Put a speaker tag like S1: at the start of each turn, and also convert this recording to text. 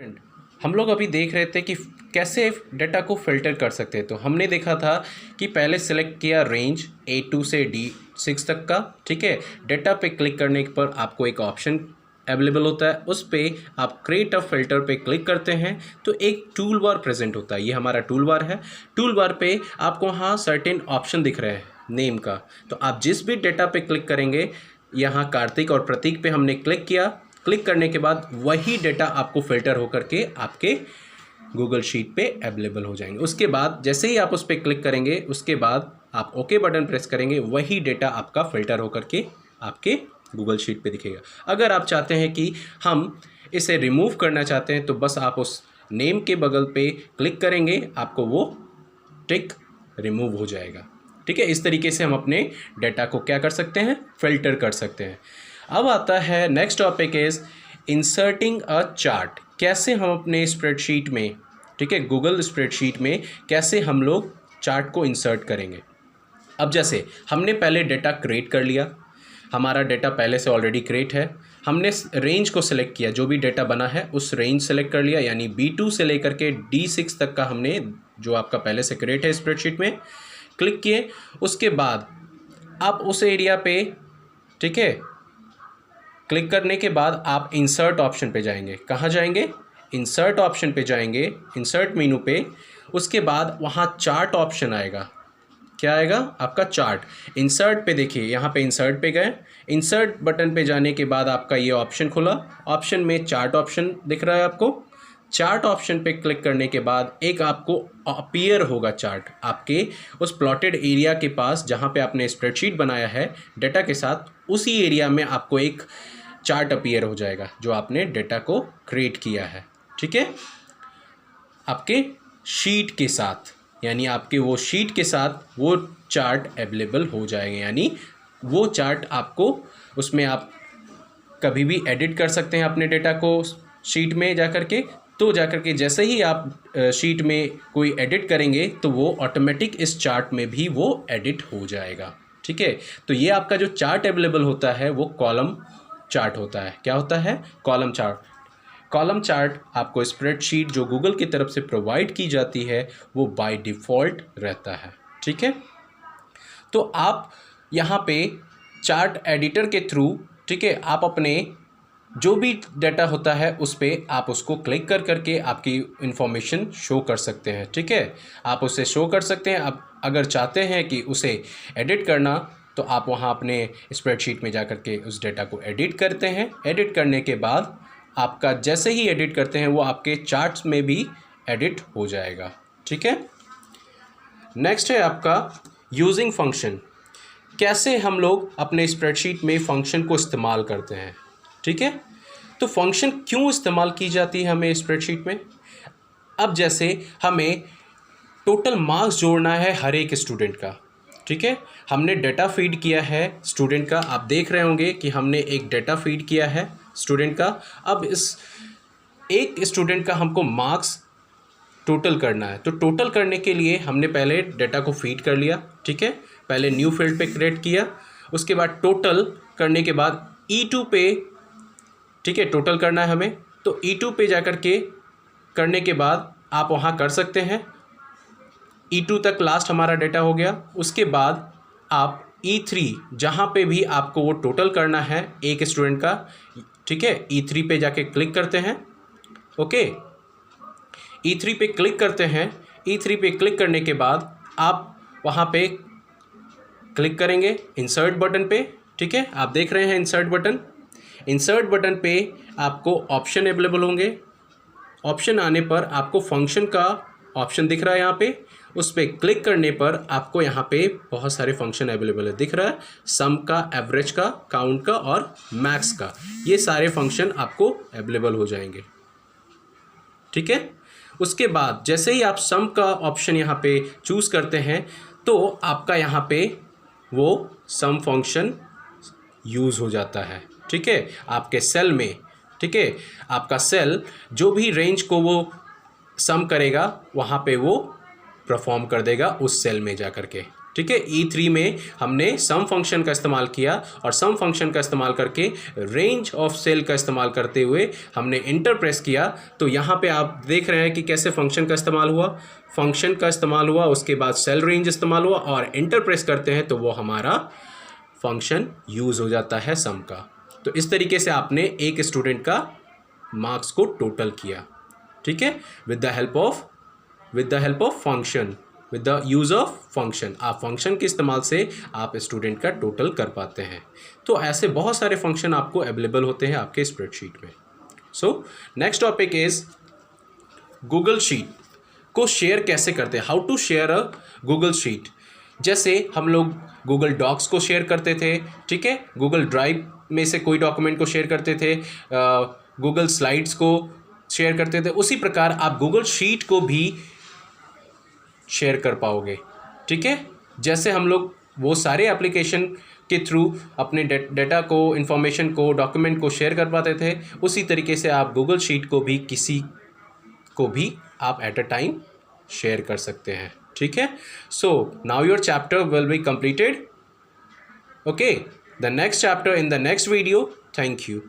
S1: Friend, हम लोग अभी देख रहे थे कि कैसे डेटा को फिल्टर कर सकते हैं। तो हमने देखा था कि पहले सेलेक्ट किया रेंज A2 से D6 तक का, ठीक है। डेटा पे क्लिक करने पर आपको एक ऑप्शन अवेलेबल होता है, उस पे आप क्रिएट अ फिल्टर पे क्लिक करते हैं तो एक टूल बार प्रेजेंट होता है। ये हमारा टूल बार है। टूल बार पे आपको यहाँ सर्टेन ऑप्शन दिख रहे हैं नेम का, तो आप जिस भी डेटा पे क्लिक करेंगे, यहाँ कार्तिक और प्रतीक पे हमने क्लिक किया। क्लिक करने के बाद वही डेटा आपको फिल्टर होकर के आपके गूगल शीट पे अवेलेबल हो जाएंगे। उसके बाद जैसे ही आप उस पर क्लिक करेंगे, उसके बाद आप ओके बटन प्रेस करेंगे, वही डेटा आपका फिल्टर होकर के आपके गूगल शीट पे दिखेगा। अगर आप चाहते हैं कि हम इसे रिमूव करना चाहते हैं, तो बस आप उस नेम के बगल पे क्लिक करेंगे, आपको वो टिक रिमूव हो जाएगा। ठीक है, इस तरीके से हम अपने डेटा को क्या कर सकते हैं, फिल्टर कर सकते हैं। अब आता है next topic is inserting a chart. कैसे हम अपने स्प्रेडशीट में, ठीक है, गूगल स्प्रेडशीट में कैसे हम लोग चार्ट को इंसर्ट करेंगे। अब जैसे हमने पहले डेटा क्रिएट कर लिया, हमारा डेटा पहले से ऑलरेडी क्रिएट है। हमने रेंज को सिलेक्ट किया, जो भी डेटा बना है उस रेंज सेलेक्ट कर लिया, यानी B2 से लेकर के D6 तक का हमने, जो आपका पहले से क्रिएट है स्प्रेडशीट में, क्लिक किए। उसके बाद आप उस एरिया पे, ठीक है, क्लिक करने के बाद आप इंसर्ट ऑप्शन पे जाएंगे। कहाँ जाएंगे? इंसर्ट ऑप्शन पे जाएंगे, इंसर्ट मेनू पे। उसके बाद वहाँ चार्ट ऑप्शन आएगा। क्या आएगा? आपका चार्ट। इंसर्ट पे देखिए, यहाँ पे इंसर्ट पे गए, इंसर्ट बटन पे जाने के बाद आपका ये ऑप्शन खुला। ऑप्शन में चार्ट ऑप्शन दिख रहा है आपको। चार्ट ऑप्शन पे क्लिक करने के बाद एक आपको अपीयर होगा चार्ट आपके उस प्लॉटेड एरिया के पास, जहाँ पे आपने स्प्रेडशीट बनाया है डेटा के साथ। उसी एरिया में आपको एक चार्ट अपीयर हो जाएगा जो आपने डेटा को क्रिएट किया है, ठीक है, आपके शीट के साथ, यानी आपके वो शीट के साथ वो चार्ट अवेलेबल हो जाएंगे। यानी वो चार्ट आपको, उसमें आप कभी भी एडिट कर सकते हैं अपने डेटा को शीट में जाकर के। तो जाकर के जैसे ही आप शीट में कोई एडिट करेंगे, तो वो ऑटोमेटिक इस चार्ट में भी वो एडिट हो जाएगा, ठीक है। तो ये आपका जो चार्ट अवेलेबल होता है वो कॉलम चार्ट होता है। क्या होता है? Column chart. कॉलम चार्ट आपको स्प्रेडशीट जो गूगल की तरफ से प्रोवाइड की जाती है वो बाय डिफ़ॉल्ट रहता है, ठीक है। तो आप यहाँ पे चार्ट एडिटर के थ्रू, ठीक है, आप अपने जो भी डाटा होता है उस पर आप उसको क्लिक कर करके आपकी इंफॉर्मेशन शो कर सकते हैं, ठीक है। आप उसे शो कर सकते हैं। आप अगर चाहते हैं कि उसे एडिट करना, तो आप वहाँ अपने स्प्रेडशीट में जाकर के उस डेटा को एडिट करते हैं। एडिट करने के बाद आपका जैसे ही एडिट करते हैं वो आपके चार्ट्स में भी एडिट हो जाएगा, ठीक है। नेक्स्ट है आपका यूजिंग फंक्शन। कैसे हम लोग अपने स्प्रेडशीट में फंक्शन को इस्तेमाल करते हैं, ठीक है। तो फंक्शन क्यों इस्तेमाल की जाती है हमें स्प्रेडशीट में? अब जैसे हमें टोटल मार्क्स जोड़ना है हर एक स्टूडेंट का, ठीक है। हमने डेटा फीड किया है स्टूडेंट का, आप देख रहे होंगे कि हमने एक डेटा फीड किया है स्टूडेंट का। अब इस एक स्टूडेंट का हमको मार्क्स टोटल करना है। तो टोटल करने के लिए हमने पहले डेटा को फीड कर लिया, ठीक है। पहले न्यू फील्ड पे क्रिएट किया, उसके बाद टोटल करने के बाद E2 पे, ठीक है, टोटल करना है हमें। तो E2 पे जाकर के करने के बाद आप वहाँ कर सकते हैं। E2 तक लास्ट हमारा डेटा हो गया। उसके बाद आप E3, जहाँ पे भी आपको वो टोटल करना है एक स्टूडेंट का, ठीक है, E3 पे जाके क्लिक करते हैं। ओके, E3 पे क्लिक करते हैं। E3 पे क्लिक करने के बाद आप वहाँ पे क्लिक करेंगे इंसर्ट बटन पे, ठीक है। आप देख रहे हैं इंसर्ट बटन। इंसर्ट बटन पे आपको ऑप्शन अवेलेबल होंगे। ऑप्शन आने पर आपको फंक्शन का ऑप्शन दिख रहा है यहाँ पे। उस पर क्लिक करने पर आपको यहाँ पे बहुत सारे फंक्शन अवेलेबल है, दिख रहा है, सम का, एवरेज का, काउंट का और मैक्स का। ये सारे फंक्शन आपको अवेलेबल हो जाएंगे, ठीक है। उसके बाद जैसे ही आप सम का ऑप्शन यहाँ पे चूज़ करते हैं, तो आपका यहाँ पे वो सम फंक्शन यूज़ हो जाता है, ठीक है, आपके सेल में, ठीक है। आपका सेल जो भी रेंज को वो सम करेगा, वहाँ पे वो परफॉर्म कर देगा उस सेल में जा कर के, ठीक है। E3 में हमने सम फंक्शन का इस्तेमाल किया और सम फंक्शन का इस्तेमाल करके रेंज ऑफ सेल का इस्तेमाल करते हुए हमने इंटर प्रेस किया। तो यहाँ पे आप देख रहे हैं कि कैसे फंक्शन का इस्तेमाल हुआ, फंक्शन का इस्तेमाल हुआ, उसके बाद सेल रेंज इस्तेमाल हुआ और इंटर प्रेस करते हैं तो वो हमारा फंक्शन यूज़ हो जाता है सम का। तो इस तरीके से आपने एक स्टूडेंट का मार्क्स को टोटल किया, ठीक है, with the help of function, with the use of function. आप फंक्शन के इस्तेमाल से आप स्टूडेंट का टोटल कर पाते हैं। तो ऐसे बहुत सारे फंक्शन आपको अवेलेबल होते हैं आपके स्प्रेडशीट में। So next topic is Google sheet को शेयर कैसे करते हैं, how to share a Google sheet. जैसे हम लोग गूगल डॉक्स को शेयर करते थे, ठीक है, गूगल ड्राइव में से कोई डॉक्यूमेंट को शेयर करते थे, गूगल स्लाइड्स को शेयर करते थे, उसी प्रकार आप गूगल शीट को भी शेयर कर पाओगे, ठीक है। जैसे हम लोग वो सारे एप्लीकेशन के थ्रू अपने डेटा को, इंफॉर्मेशन को, डॉक्यूमेंट को शेयर कर पाते थे, उसी तरीके से आप गूगल शीट को भी किसी को भी आप एट अ टाइम शेयर कर सकते हैं, ठीक है। So now your chapter will be completed, okay. The next chapter in the next video. Thank you.